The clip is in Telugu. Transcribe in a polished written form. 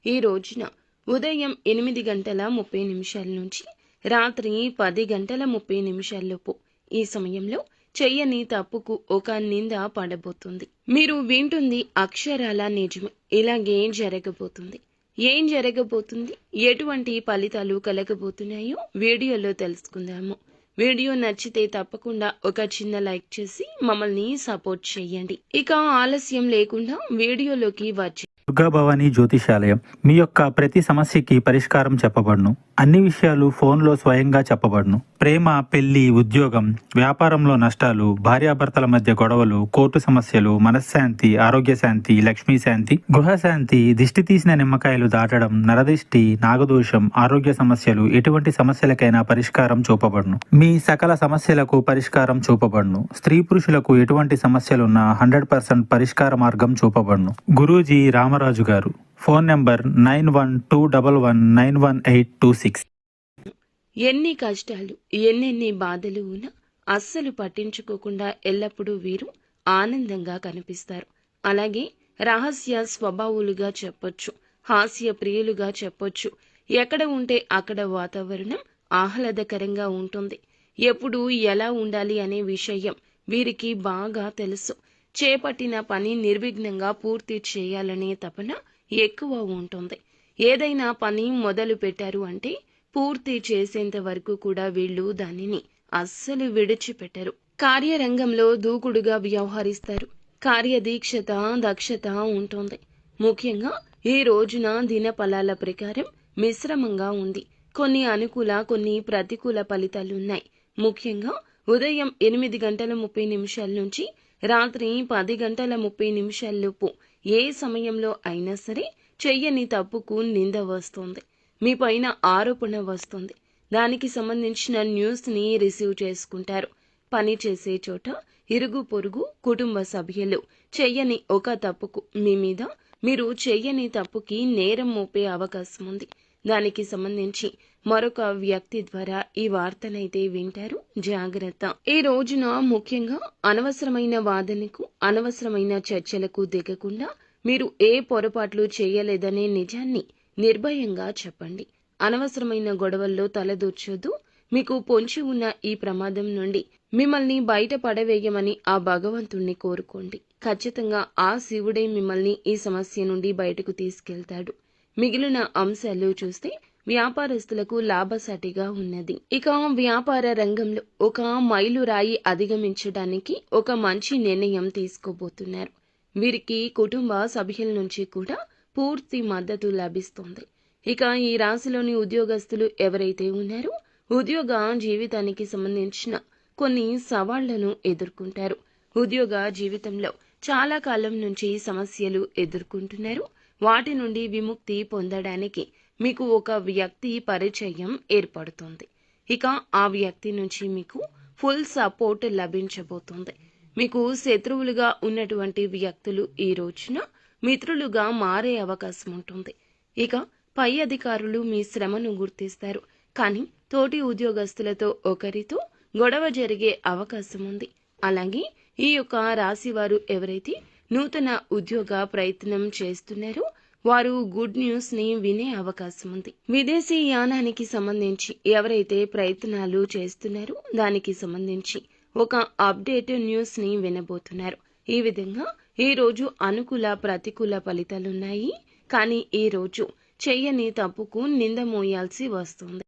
ఈ రోజున ఉదయం 8:30 నుంచి రాత్రి 10:30 ఈ సమయంలో చెయ్యని తప్పుకు ఒక నింద పడబోతుంది. మీరు వింటుంది అక్షరాల నిజమే. ఇలాగే జరగబోతుంది. ఏం జరగబోతుంది, ఎటువంటి ఫలితాలు కలగబోతున్నాయో వీడియోలో తెలుసుకుందాము. వీడియో నచ్చితే తప్పకుండా ఒక చిన్న లైక్ చేసి మమ్మల్ని సపోర్ట్ చేయండి. ఇక ఆలస్యం లేకుండా వీడియోలోకి వచ్చి దుర్గాభవాని జ్యోతిషాలయం మీ యొక్క ప్రతి సమస్యకి పరిష్కారం చెప్పబడును. అన్ని విషయాలు ఫోన్లో స్వయంగా చెప్పబడును. ప్రేమ, పెళ్లి, ఉద్యోగం, వ్యాపారంలో నష్టాలు, భార్యాభర్తల మధ్య గొడవలు, కోర్టు సమస్యలు, మనశ్శాంతి, ఆరోగ్య శాంతి, లక్ష్మీ శాంతి, గృహశాంతి, దిష్టి తీసిన నిమ్మకాయలు దాటడం, నరదిష్టి, నాగదోషం, ఆరోగ్య సమస్యలు, ఎటువంటి సమస్యలకైనా పరిష్కారం చూపబడును. మీ సకల సమస్యలకు పరిష్కారం చూపబడును. స్త్రీ పురుషులకు ఎటువంటి సమస్యలున్నా 100% పరిష్కార మార్గం చూపబడును. గురూజీ రామరాజు గారు. Phone number 9121191826. ఎన్ని కష్టాలు, ఎన్నెన్ని బాధలు ఉన్నా అస్సలు పట్టించుకోకుండా ఎల్లప్పుడూ వీరు ఆనందంగా కనిపిస్తారు. అలాగే రహస్య స్వభావులుగా చెప్పొచ్చు, హాస్య ప్రియులుగా చెప్పొచ్చు. ఎక్కడ ఉంటే అక్కడ వాతావరణం ఆహ్లాదకరంగా ఉంటుంది. ఎప్పుడు ఎలా ఉండాలి అనే విషయం వీరికి బాగా తెలుసు. చేపట్టిన పని నిర్విఘ్నంగా పూర్తి చేయాలనే తపన ఎక్కువ ఉంటుంది. ఏదైనా పని మొదలు పెట్టారు అంటే పూర్తి చేసేంత వరకు కూడా వీళ్ళు దానిని అస్సలు విడిచిపెట్టరు. కార్యరంగంలో దూకుడుగా వ్యవహరిస్తారు. కార్యదీక్షత, దక్షత ఉంటుంది. ముఖ్యంగా ఈ రోజున దిన ఫలాల ప్రకారం మిశ్రమంగా ఉంది. కొన్ని అనుకూల, కొన్ని ప్రతికూల ఫలితాలున్నాయి. ముఖ్యంగా ఉదయం 8:30 నుంచి రాత్రి 10:30 ఏ సమయంలో అయినా సరే చెయ్యని తప్పుకు నింద వస్తుంది. మీ పైన ఆరోపణ వస్తుంది. దానికి సంబంధించిన న్యూస్ని రిసీవ్ చేసుకుంటారు. పని చేసే చోట ఇరుగు పొరుగు, కుటుంబ సభ్యులు చెయ్యని ఒక తప్పుకు మీ మీద మీరు చెయ్యని తప్పుకి నేరం మోపే అవకాశం ఉంది. దానికి సంబంధించి మరొక వ్యక్తి ద్వారా ఈ వార్తనైతే వింటారు. జాగ్రత్త. ఈ రోజున ముఖ్యంగా అనవసరమైన వాదనకు, అనవసరమైన చర్చలకు దిగకుండా మీరు ఏ పొరపాట్లు చేయలేదనే నిజాన్ని నిర్భయంగా చెప్పండి. అనవసరమైన గొడవల్లో తలదూర్చొద్దు. మీకు పొంచి ఉన్న ఈ ప్రమాదం నుండి మిమ్మల్ని బయట పడవేయమని ఆ భగవంతుణ్ణి కోరుకోండి. ఖచ్చితంగా ఆ శివుడే మిమ్మల్ని ఈ సమస్య నుండి బయటకు తీసుకెళ్తాడు. మిగిలిన అంశాలు చూస్తే వ్యాపారస్తులకు లాభసాటిగా ఉన్నది. ఇక వ్యాపార రంగంలో ఒక మైలురాయి అధిగమించడానికి ఒక మంచి నిర్ణయం తీసుకోబోతున్నారు. వీరికి కుటుంబ సభ్యుల నుంచి కూడా పూర్తి మద్దతు లభిస్తుంది. ఇక ఈ రాశిలోని ఉద్యోగస్తులు ఎవరైతే ఉన్నారో ఉద్యోగ జీవితానికి సంబంధించిన కొన్ని సవాళ్లను ఎదుర్కొంటారు. ఉద్యోగ జీవితంలో చాలా కాలం నుంచి సమస్యలు ఎదుర్కొంటున్నారు. వాటి నుండి విముక్తి పొందడానికి మీకు ఒక వ్యక్తి పరిచయం ఏర్పడుతుంది. ఇక ఆ వ్యక్తి నుంచి మీకు ఫుల్ సపోర్ట్ లభించబోతుంది. మీకు శత్రువులుగా ఉన్నటువంటి వ్యక్తులు ఈ రోజున మిత్రులుగా మారే అవకాశం ఉంటుంది. ఇక పై అధికారులు మీ శ్రమను గుర్తిస్తారు. కానీ తోటి ఉద్యోగస్తులతో ఒకరితో గొడవ జరిగే అవకాశం ఉంది. అలాగే ఈ యొక్క రాశి వారు ఎవరైతే నూతన ఉద్యోగ ప్రయత్నం చేస్తున్నారో వారు గుడ్ న్యూస్ ని వినే అవకాశం ఉంది. విదేశీ యానానికి సంబంధించి ఎవరైతే ప్రయత్నాలు చేస్తున్నారో దానికి సంబంధించి ఒక అప్డేట్ న్యూస్ ని వినబోతున్నారు. ఈ విధంగా ఈ రోజు అనుకూల, ప్రతికూల ఫలితాలున్నాయి. కానీ ఈ రోజు చెయ్యని తప్పుకు నింద మోయాల్సి వస్తుంది.